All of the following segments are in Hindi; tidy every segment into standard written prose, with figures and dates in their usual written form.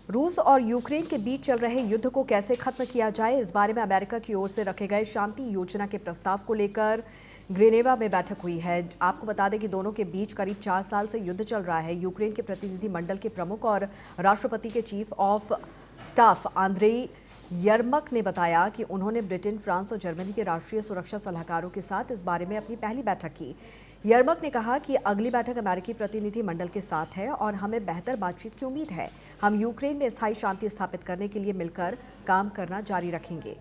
रूस और यूक्रेन के बीच चल रहे युद्ध को कैसे खत्म किया जाए, इस बारे में अमेरिका की ओर से रखे गए शांति योजना के प्रस्ताव को लेकर ग्रेनेवा में बैठक हुई है। आपको बता दें कि दोनों के बीच करीब 4 साल से युद्ध चल रहा है। यूक्रेन के प्रतिनिधि मंडल के प्रमुख और राष्ट्रपति के चीफ ऑफ स्टाफ आंद्रेई यरमक ने बताया कि उन्होंने ब्रिटेन, फ्रांस और जर्मनी के राष्ट्रीय सुरक्षा सलाहकारों के साथ इस बारे में अपनी पहली बैठक की। यरमक ने कहा कि अगली बैठक अमेरिकी प्रतिनिधि मंडल के साथ है और हमें बेहतर बातचीत की उम्मीद है। हम यूक्रेन में स्थायी शांति स्थापित करने के लिए मिलकर काम करना जारी रखेंगे।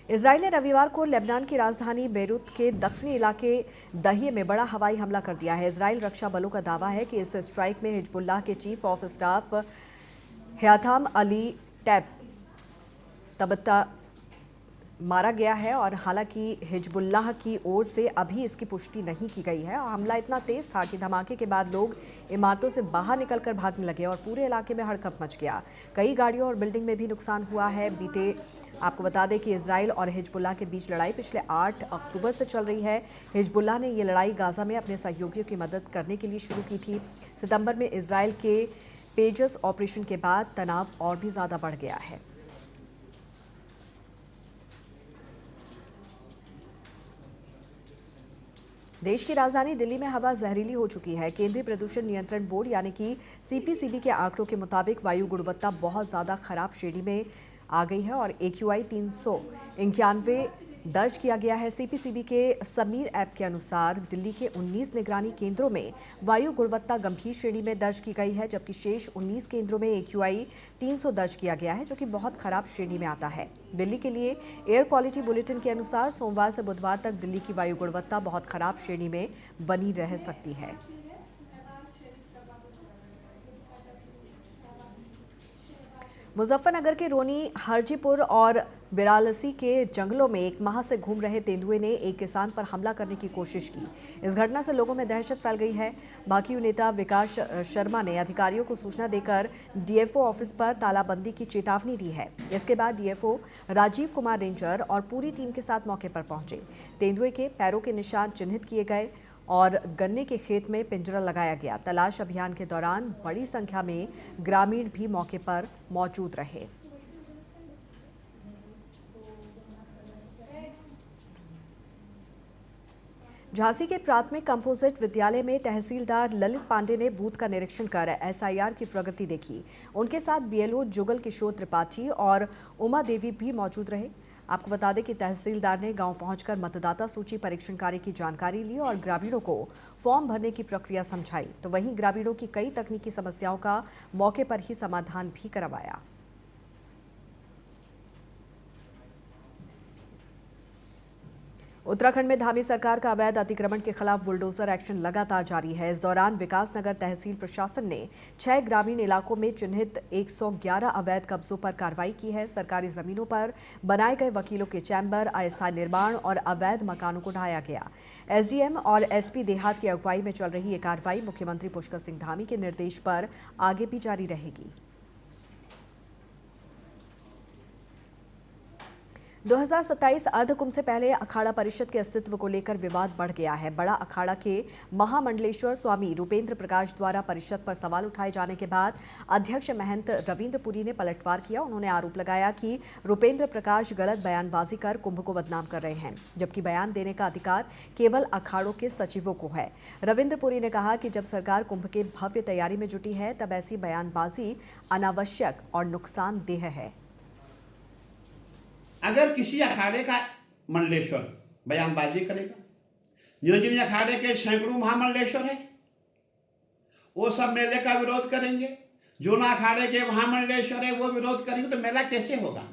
इजरायल ने रविवार को लेबनान की राजधानी बेरूत के दक्षिणी इलाके दहिए में बड़ा हवाई हमला कर दिया है। इजरायल रक्षा बलों का दावा है कि इस स्ट्राइक में हिजबुल्लाह के chief of staff Haytham Ali Tabatabai मारा गया है और हालांकि हिजबुल्लाह की ओर से अभी इसकी पुष्टि नहीं की गई है। हमला इतना तेज था कि धमाके के बाद लोग इमारतों से बाहर निकलकर भागने लगे और पूरे इलाके में हड़कंप मच गया। कई गाड़ियों और बिल्डिंग में भी नुकसान हुआ है। आपको बता दें कि इजरायल और हिजबुल्लाह के बीच लड़ाई पिछले 8 अक्टूबर से चल रही है। हिजबुल्लाह ने ये लड़ाई गाजा में अपने सहयोगियों की मदद करने के लिए शुरू की थी। सितंबर में इजरायल के पेजस ऑपरेशन के बाद तनाव और भी ज़्यादा बढ़ गया है। देश की राजधानी दिल्ली में हवा जहरीली हो चुकी है। केंद्रीय प्रदूषण नियंत्रण बोर्ड यानी कि सीपीसीबी के आंकड़ों के मुताबिक वायु गुणवत्ता बहुत ज़्यादा खराब श्रेणी में आ गई है और AQI 391 दर्ज किया गया है। सीपीसीबी के समीर ऐप के अनुसार दिल्ली के 19 निगरानी केंद्रों में वायु गुणवत्ता गंभीर श्रेणी में दर्ज की गई है, जबकि शेष 19 केंद्रों में AQI 300 दर्ज किया गया है, जो कि बहुत खराब श्रेणी में आता है। दिल्ली के लिए एयर क्वालिटी बुलेटिन के अनुसार सोमवार से बुधवार तक दिल्ली की वायु गुणवत्ता बहुत खराब श्रेणी में बनी रह सकती है। मुजफ्फरनगर के रोनी, हरजीपुर और बिरालसी के जंगलों में एक माह से घूम रहे तेंदुए ने एक किसान पर हमला करने की कोशिश की। इस घटना से लोगों में दहशत फैल गई है। भाकियू नेता विकास शर्मा ने अधिकारियों को सूचना देकर डीएफओ ऑफिस पर तालाबंदी की चेतावनी दी है। इसके बाद डीएफओ राजीव कुमार रेंजर और पूरी टीम के साथ मौके पर पहुंचे। तेंदुए के पैरों के निशान चिन्हित किए गए और गन्ने के खेत में पिंजरा लगाया गया। तलाश अभियान के दौरान बड़ी संख्या में ग्रामीण भी मौके पर मौजूद रहे। झांसी के प्राथमिक कंपोजिट विद्यालय में तहसीलदार ललित पांडे ने बूथ का निरीक्षण कर एसआईआर की प्रगति देखी। उनके साथ बीएलओ जुगल किशोर त्रिपाठी और उमा देवी भी मौजूद रहे। आपको बता दें कि तहसीलदार ने गांव पहुंचकर मतदाता सूची परीक्षण कार्य की जानकारी ली और ग्रामीणों को फॉर्म भरने की प्रक्रिया समझाई। तो वहीं ग्रामीणों की कई तकनीकी समस्याओं का मौके पर ही समाधान भी करवाया। उत्तराखंड में धामी सरकार का अवैध अतिक्रमण के खिलाफ बुलडोजर एक्शन लगातार जारी है। इस दौरान विकासनगर तहसील प्रशासन ने 6 ग्रामीण इलाकों में चिन्हित 111 अवैध कब्जों पर कार्रवाई की है। सरकारी जमीनों पर बनाए गए वकीलों के चैम्बर, अस्थायी निर्माण और अवैध मकानों को ढाया गया। एसडीएम और एसपी देहात की अगुवाई में चल रही ये कार्रवाई मुख्यमंत्री पुष्कर सिंह धामी के निर्देश पर आगे भी जारी रहेगी। 2027 अर्धकुंभ से पहले अखाड़ा परिषद के अस्तित्व को लेकर विवाद बढ़ गया है। बड़ा अखाड़ा के महामंडलेश्वर स्वामी रूपेंद्र प्रकाश द्वारा परिषद पर सवाल उठाए जाने के बाद अध्यक्ष महंत रविंद्र पुरी ने पलटवार किया। उन्होंने आरोप लगाया कि रूपेंद्र प्रकाश गलत बयानबाजी कर कुंभ को बदनाम कर रहे हैं, जबकि बयान देने का अधिकार केवल अखाड़ों के सचिवों को है। रविंद्र पुरी ने कहा कि जब सरकार कुंभ के भव्य तैयारी में जुटी है, तब ऐसी बयानबाजी अनावश्यक और नुकसानदेह है। अगर किसी अखाड़े का मंडलेश्वर बयानबाजी करेगा, जिन अखाड़े के सैकड़ों महामंडलेश्वर है, वो सब मेले का विरोध करेंगे। जो ना अखाड़े के महामंडलेश्वर है वो विरोध करेंगे, तो मेला कैसे होगा?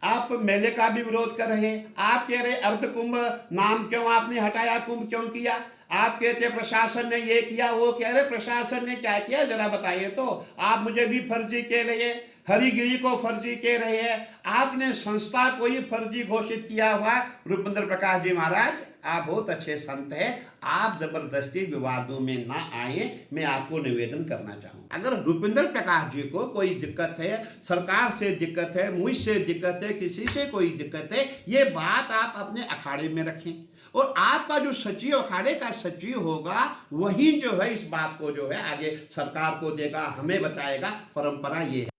आप मेले का भी विरोध कर रहे हैं। आप कह रहे अर्ध कुंभ नाम क्यों आपने हटाया, कुंभ क्यों किया? आप कहते प्रशासन ने ये किया, वो कह रहे प्रशासन ने क्या किया, जरा बताइए तो। आप मुझे भी फर्जी कह रहे हैं, हरिगिरी को फर्जी कह रहे हैं, आपने संस्था को ही फर्जी घोषित किया हुआ। रूपेंद्र प्रकाश जी महाराज, आप बहुत अच्छे संत हैं, आप जबरदस्ती विवादों में ना आए, मैं आपको निवेदन करना चाहूँ। अगर रूपेंद्र प्रकाश जी को कोई दिक्कत है, सरकार से दिक्कत है, मुझसे दिक्कत है, किसी से कोई दिक्कत है, ये बात आप अपने अखाड़े में रखें। और आपका जो सचिव अखाड़े का सचिव होगा वही जो है इस बात को जो है आगे सरकार को देगा, हमें बताएगा। परंपरा ये है।